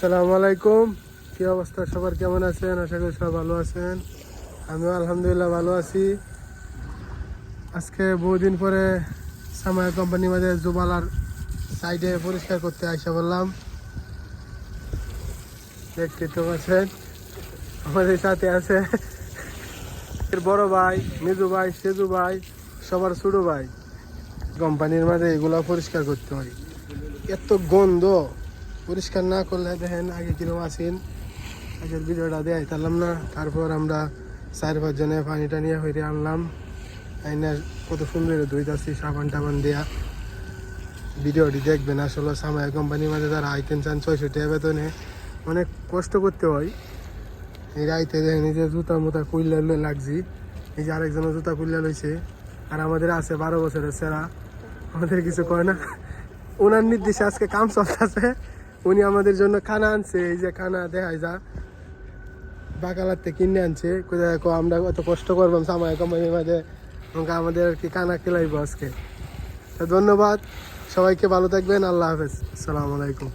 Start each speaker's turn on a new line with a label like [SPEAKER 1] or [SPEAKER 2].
[SPEAKER 1] আসসালামু আলাইকুম। কি অবস্থা সবার, কেমন আছেন? আশা করি সবাই ভালো আছেন। আমিও আলহামদুলিল্লাহ ভালো আছি। আজকে বহুদিন পরে সামায়া কোম্পানি মাঝে জুবালার সাইডে পরিষ্কার করতে আইসা বললাম। দেখতে তো পাচ্ছেন আমাদের সাথে আছে বড় ভাই, মেজু ভাই, সেজু ভাই, সবার ছোট ভাই। কোম্পানির মাঝে এগুলা পরিষ্কার করতে হয়, এত গন্ধ। পরিষ্কার না করলে দেখেন আগে কিরকম আসেন, আগের ভিডিওটা দেয় তারলাম না। তারপর আমরা 4-5 জনে পানিটা নিয়ে হইতে আনলাম, আইনা কত সুন্দর ধুইতাছি সাবান টাবান দেয়া। ভিডিওটি দেখবেন। আসলে সামায়া কোম্পানির মাঝে যারা আইতেন চান 600 টাকা বেতনে অনেক কষ্ট করতে হয়। এই রাইতে দেখেন এই যে জুতা মুতা কুইল্লা লাগছি, এই যে আরেকজনের জুতা কুইল্লা লইছে। আর আমাদের আছে 12 বছরের সেরা, আমাদের কিছু কয় না। ওনার নির্দেশে আজকে কাম চলতেছে। উনি আমাদের জন্য খানা আনছে, এই যে খানা দেখাই যা বাকালাতে কিনে আনছে। কোথায় আমরা অত কষ্ট করবাম সামায়া কোম্পানির মাঝে, আমাদের আর কি খানা খেলাইবো আজকে। তো ধন্যবাদ সবাইকে, ভালো থাকবেন, আল্লাহ হাফেজ, আসসালামু আলাইকুম।